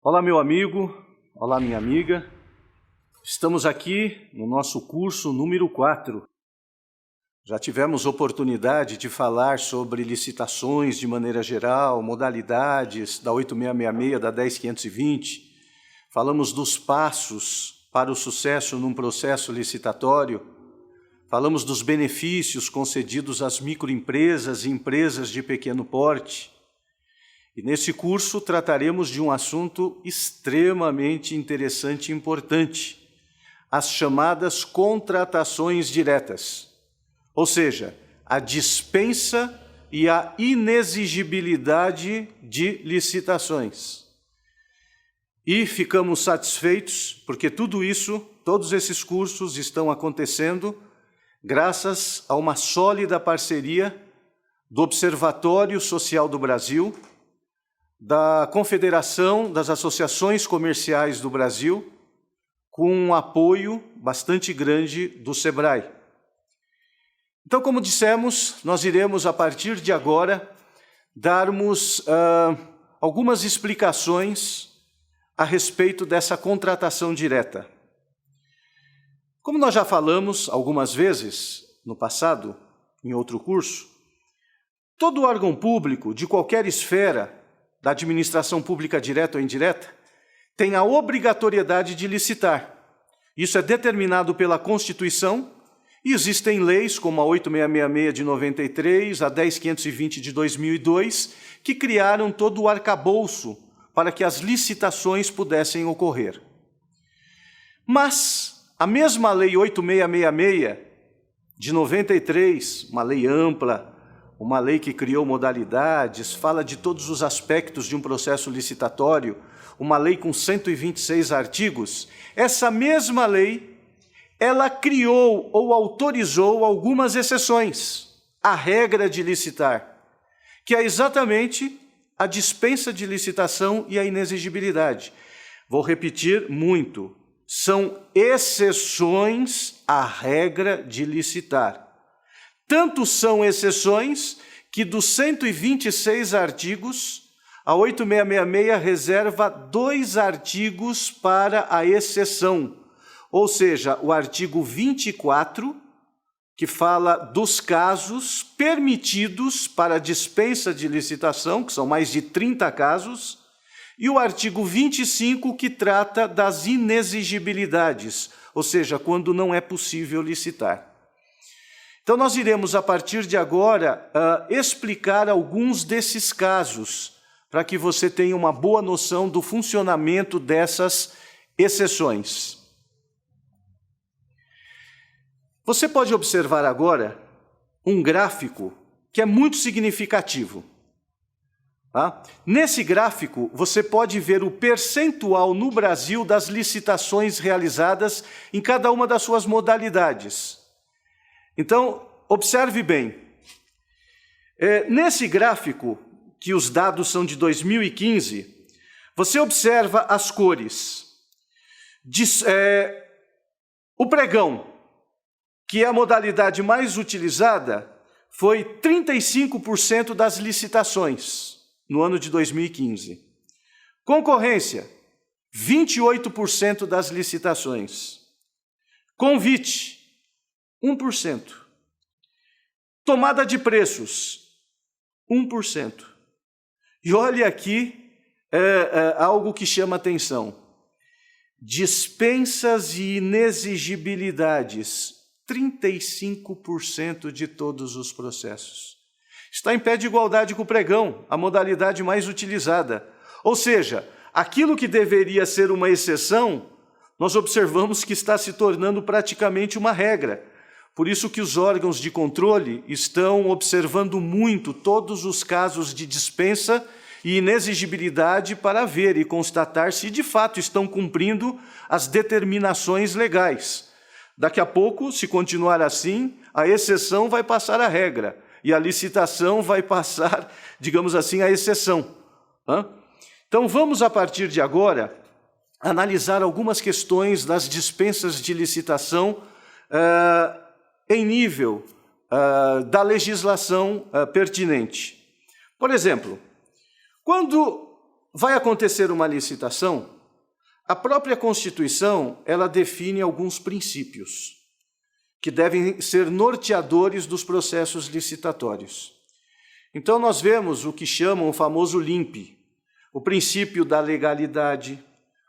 Olá, meu amigo, olá, minha amiga. Estamos aqui no nosso curso número 4. Já tivemos oportunidade de falar sobre licitações de maneira geral, modalidades da 8666, da 10520. Falamos dos passos para o sucesso num processo licitatório. Falamos dos benefícios concedidos às microempresas e empresas de pequeno porte. E nesse curso trataremos de um assunto extremamente interessante e importante, as chamadas contratações diretas, ou seja, a dispensa e a inexigibilidade de licitações. E ficamos satisfeitos porque todos esses cursos estão acontecendo graças a uma sólida parceria do Observatório Social do Brasil, da Confederação das Associações Comerciais do Brasil, com um apoio bastante grande do SEBRAE. Então, como dissemos, nós iremos, a partir de agora, darmos algumas explicações a respeito dessa contratação direta. Como nós já falamos algumas vezes no passado, em outro curso, todo órgão público, de qualquer esfera, da administração pública direta ou indireta, tem a obrigatoriedade de licitar. Isso é determinado pela Constituição e existem leis como a 8666 de 93, a 10520 de 2002, que criaram todo o arcabouço para que as licitações pudessem ocorrer. Mas a mesma lei 8666 de 93, uma lei ampla, uma lei que criou modalidades, fala de todos os aspectos de um processo licitatório, uma lei com 126 artigos, essa mesma lei, ela criou ou autorizou algumas exceções à regra de licitar, que é exatamente a dispensa de licitação e a inexigibilidade. Vou repetir muito, são exceções à regra de licitar. Tanto são exceções que dos 126 artigos, a 8666 reserva 2 artigos para a exceção, ou seja, o artigo 24, que fala dos casos permitidos para dispensa de licitação, que são mais de 30 casos, e o artigo 25, que trata das inexigibilidades, ou seja, quando não é possível licitar. Então, nós iremos, a partir de agora, explicar alguns desses casos, para que você tenha uma boa noção do funcionamento dessas exceções. Você pode observar agora um gráfico que é muito significativo. Tá? Nesse gráfico, você pode ver o percentual no Brasil das licitações realizadas em cada uma das suas modalidades. Então, observe bem. Nesse gráfico, que os dados são de 2015, você observa as cores. O pregão, que é a modalidade mais utilizada, foi 35% das licitações no ano de 2015. Concorrência, 28% das licitações. Convite, 1%. Tomada de preços, 1%. E olha aqui algo que chama atenção. Dispensas e inexigibilidades, 35% de todos os processos. Está em pé de igualdade com o pregão, a modalidade mais utilizada. Ou seja, aquilo que deveria ser uma exceção, nós observamos que está se tornando praticamente uma regra. Por isso que os órgãos de controle estão observando muito todos os casos de dispensa e inexigibilidade para ver e constatar se de fato estão cumprindo as determinações legais. Daqui a pouco, se continuar assim, a exceção vai passar a regra e a licitação vai passar, digamos assim, a exceção. Então, vamos, a partir de agora, analisar algumas questões das dispensas de licitação em nível da legislação pertinente. Por exemplo, quando vai acontecer uma licitação, a própria Constituição, ela define alguns princípios que devem ser norteadores dos processos licitatórios. Então, nós vemos o que chamam o famoso LIMP, o princípio da legalidade,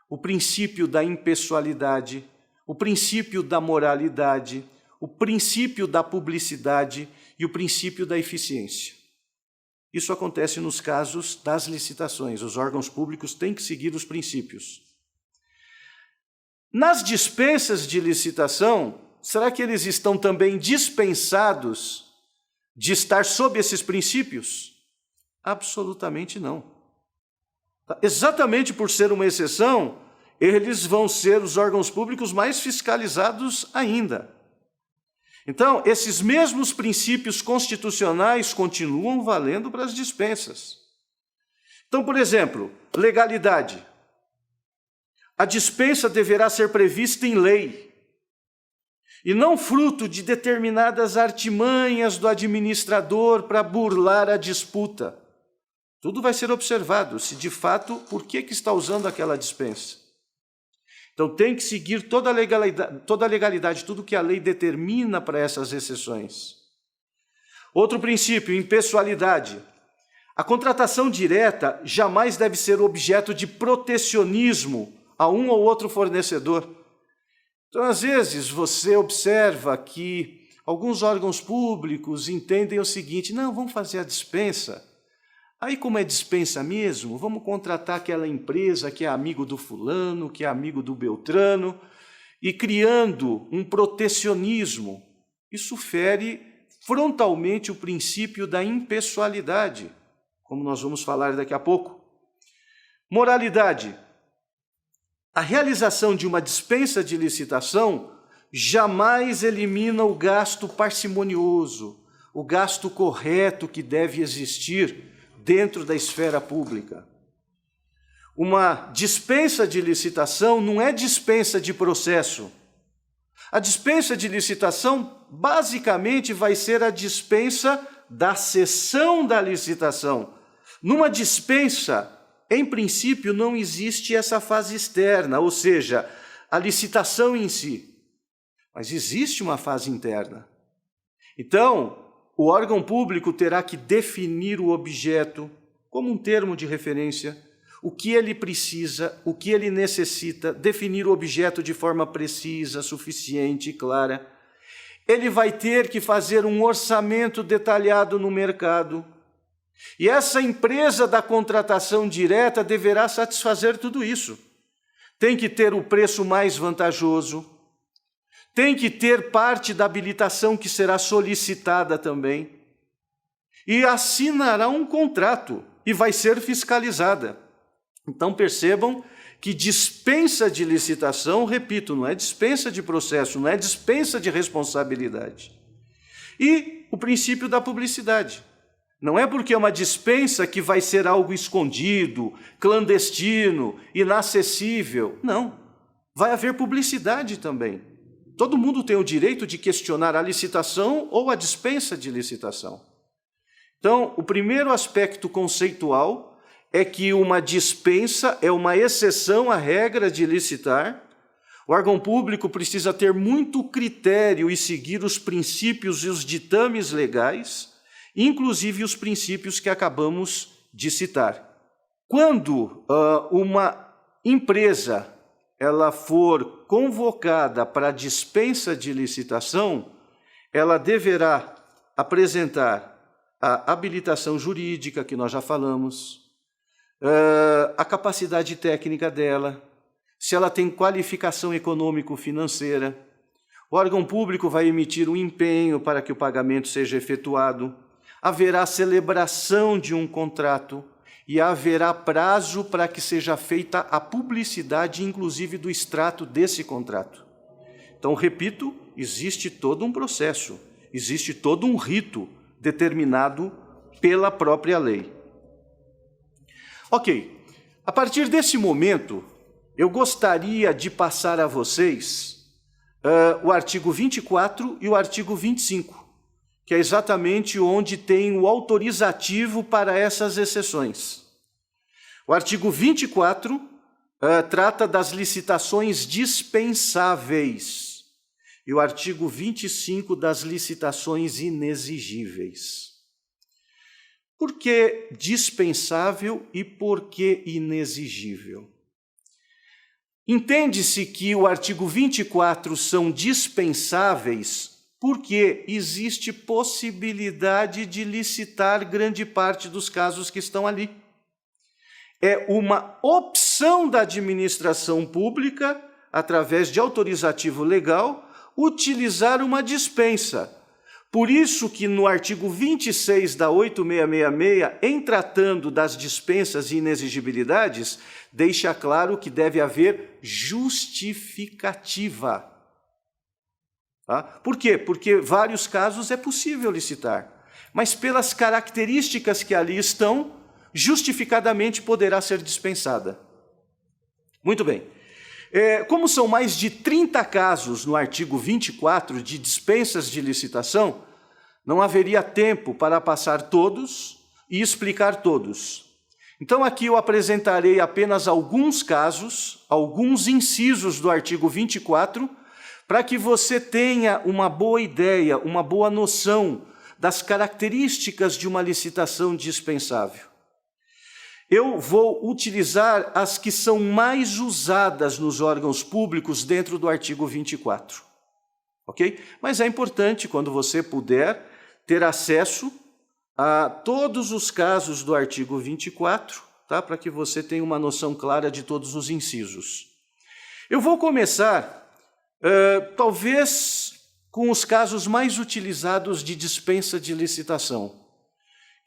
o princípio da impessoalidade, o princípio da moralidade, o princípio da publicidade e o princípio da eficiência. Isso acontece nos casos das licitações. Os órgãos públicos têm que seguir os princípios. Nas dispensas de licitação, será que eles estão também dispensados de estar sob esses princípios? Absolutamente não. Exatamente por ser uma exceção, eles vão ser os órgãos públicos mais fiscalizados ainda. Então, esses mesmos princípios constitucionais continuam valendo para as dispensas. Então, por exemplo, legalidade. A dispensa deverá ser prevista em lei, e não fruto de determinadas artimanhas do administrador para burlar a disputa. Tudo vai ser observado, se de fato, por que está usando aquela dispensa. Então, tem que seguir toda a legalidade, tudo que a lei determina para essas exceções. Outro princípio, impessoalidade. A contratação direta jamais deve ser objeto de protecionismo a um ou outro fornecedor. Então, às vezes, você observa que alguns órgãos públicos entendem o seguinte: não, vamos fazer a dispensa. Aí, como é dispensa mesmo, vamos contratar aquela empresa que é amigo do fulano, que é amigo do beltrano, e criando um protecionismo. Isso fere frontalmente o princípio da impessoalidade, como nós vamos falar daqui a pouco. Moralidade. A realização de uma dispensa de licitação jamais elimina o gasto parcimonioso, o gasto correto que deve existir dentro da esfera pública. Uma dispensa de licitação não é dispensa de processo. A dispensa de licitação, basicamente, vai ser a dispensa da cessão da licitação. Numa dispensa, em princípio, não existe essa fase externa, ou seja, a licitação em si. Mas existe uma fase interna. Então, o órgão público terá que definir o objeto como um termo de referência, o que ele precisa, o que ele necessita, definir o objeto de forma precisa, suficiente e clara. Ele vai ter que fazer um orçamento detalhado no mercado. E essa empresa da contratação direta deverá satisfazer tudo isso. Tem que ter o preço mais vantajoso, tem que ter parte da habilitação que será solicitada também, e assinará um contrato e vai ser fiscalizada. Então percebam que dispensa de licitação, repito, não é dispensa de processo, não é dispensa de responsabilidade. E o princípio da publicidade. Não é porque é uma dispensa que vai ser algo escondido, clandestino, inacessível. Não, vai haver publicidade também. Todo mundo tem o direito de questionar a licitação ou a dispensa de licitação. Então, o primeiro aspecto conceitual é que uma dispensa é uma exceção à regra de licitar. O órgão público precisa ter muito critério e seguir os princípios e os ditames legais, inclusive os princípios que acabamos de citar. Quando uma empresa ela for convocada para a dispensa de licitação, ela deverá apresentar a habilitação jurídica, que nós já falamos, a capacidade técnica dela, se ela tem qualificação econômico-financeira. O órgão público vai emitir um empenho para que o pagamento seja efetuado, haverá celebração de um contrato, e haverá prazo para que seja feita a publicidade, inclusive do extrato desse contrato. Então, repito, existe todo um processo, existe todo um rito determinado pela própria lei. Ok, a partir desse momento, eu gostaria de passar a vocês o artigo 24 e o artigo 25, que é exatamente onde tem o autorizativo para essas exceções. O artigo 24 trata das licitações dispensáveis e o artigo 25 das licitações inexigíveis. Por que dispensável e por que inexigível? Entende-se que o artigo 24 são dispensáveis porque existe possibilidade de licitar grande parte dos casos que estão ali. É uma opção da administração pública, através de autorizativo legal, utilizar uma dispensa. Por isso que no artigo 26 da 8666, em tratando das dispensas e inexigibilidades, deixa claro que deve haver justificativa. Tá? Por quê? Porque vários casos é possível licitar, mas pelas características que ali estão, justificadamente poderá ser dispensada. Muito bem. Como são mais de 30 casos no artigo 24 de dispensas de licitação, não haveria tempo para passar todos e explicar todos. Então aqui eu apresentarei apenas alguns casos, alguns incisos do artigo 24, para que você tenha uma boa ideia, uma boa noção das características de uma licitação dispensável. Eu vou utilizar as que são mais usadas nos órgãos públicos dentro do artigo 24, ok? Mas é importante, quando você puder, ter acesso a todos os casos do artigo 24, tá? Para que você tenha uma noção clara de todos os incisos. Eu vou começar, talvez, com os casos mais utilizados de dispensa de licitação,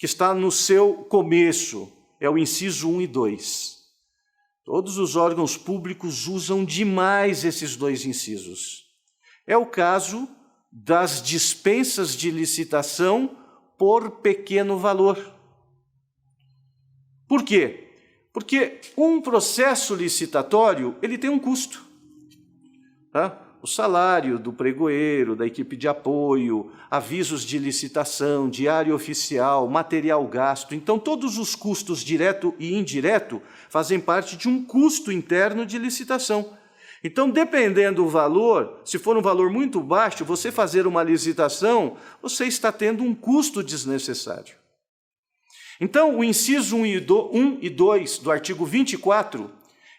que está no seu começo. É o inciso 1 e 2. Todos os órgãos públicos usam demais esses dois incisos. É o caso das dispensas de licitação por pequeno valor. Por quê? Porque um processo licitatório, ele tem um custo. Tá? O salário do pregoeiro, da equipe de apoio, avisos de licitação, diário oficial, material gasto. Então, todos os custos direto e indireto fazem parte de um custo interno de licitação. Então, dependendo do valor, se for um valor muito baixo, você fazer uma licitação, você está tendo um custo desnecessário. Então, o inciso 1 e 2 do artigo 24,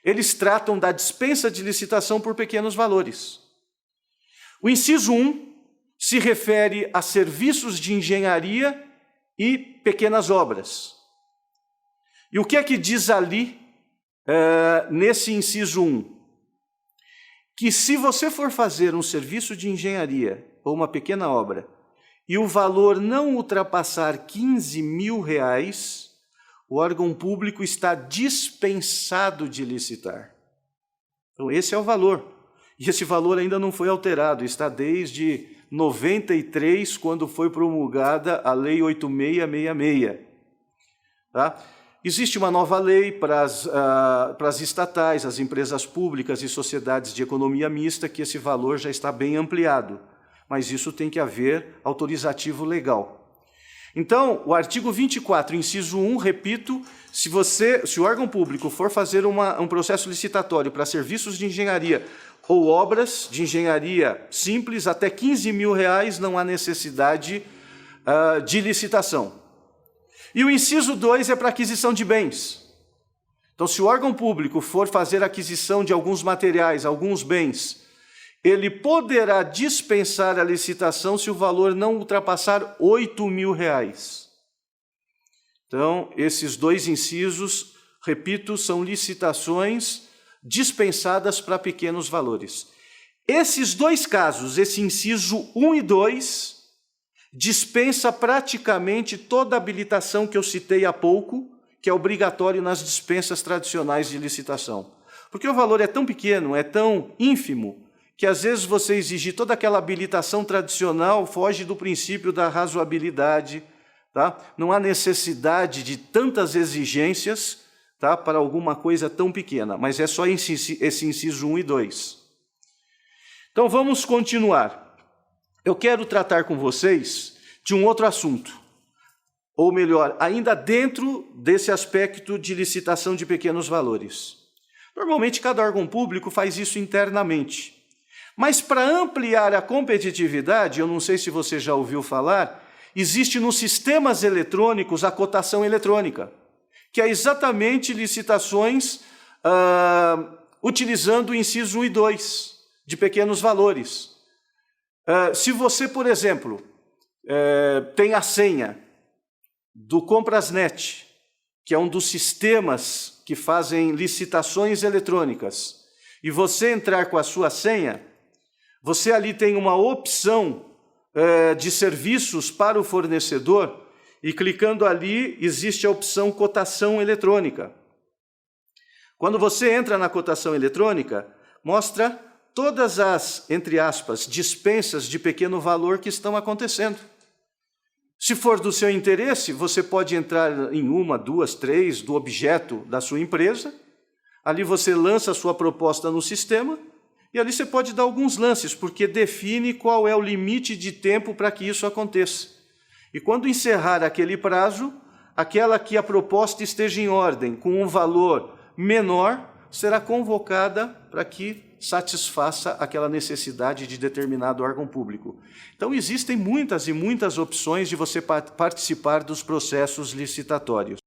eles tratam da dispensa de licitação por pequenos valores. O inciso 1 se refere a serviços de engenharia e pequenas obras. E o que é que diz ali, nesse inciso 1? Que se você for fazer um serviço de engenharia ou uma pequena obra e o valor não ultrapassar R$15.000, o órgão público está dispensado de licitar. Então, esse é o valor. E esse valor ainda não foi alterado, está desde 93, quando foi promulgada a Lei 8666. Tá? Existe uma nova lei para as estatais, as empresas públicas e sociedades de economia mista, que esse valor já está bem ampliado, mas isso tem que haver autorizativo legal. Então, o artigo 24, inciso 1, repito, se o órgão público for fazer um processo licitatório para serviços de engenharia ou obras de engenharia simples, até R$15.000 não há necessidade de licitação. E o inciso 2 é para aquisição de bens. Então, se o órgão público for fazer aquisição de alguns materiais, alguns bens, ele poderá dispensar a licitação se o valor não ultrapassar R$8.000. Então, esses dois incisos, repito, são licitações dispensadas para pequenos valores. Esses dois casos, esse inciso 1 e 2, dispensa praticamente toda a habilitação que eu citei há pouco, que é obrigatório nas dispensas tradicionais de licitação. Porque o valor é tão pequeno, é tão ínfimo, que às vezes você exigir toda aquela habilitação tradicional foge do princípio da razoabilidade, tá? Não há necessidade de tantas exigências, tá, para alguma coisa tão pequena, mas é só esse inciso 1 e 2. Então vamos continuar. Eu quero tratar com vocês de um outro assunto. ou melhor, ainda dentro desse aspecto de licitação de pequenos valores. Normalmente, cada órgão público faz isso internamente. Mas para ampliar a competitividade, eu não sei se você já ouviu falar, existe nos sistemas eletrônicos a cotação eletrônica, que é exatamente licitações utilizando o inciso 1 e 2, de pequenos valores. Se você, por exemplo, tem a senha do Comprasnet, que é um dos sistemas que fazem licitações eletrônicas, e você entrar com a sua senha, você ali tem uma opção de serviços para o fornecedor, e clicando ali, existe a opção cotação eletrônica. Quando você entra na cotação eletrônica, mostra todas as, entre aspas, dispensas de pequeno valor que estão acontecendo. Se for do seu interesse, você pode entrar em uma, duas, três do objeto da sua empresa, ali você lança a sua proposta no sistema, e ali você pode dar alguns lances, porque define qual é o limite de tempo para que isso aconteça. E quando encerrar aquele prazo, aquela que a proposta esteja em ordem, com um valor menor, será convocada para que satisfaça aquela necessidade de determinado órgão público. Então, existem muitas e muitas opções de você participar dos processos licitatórios.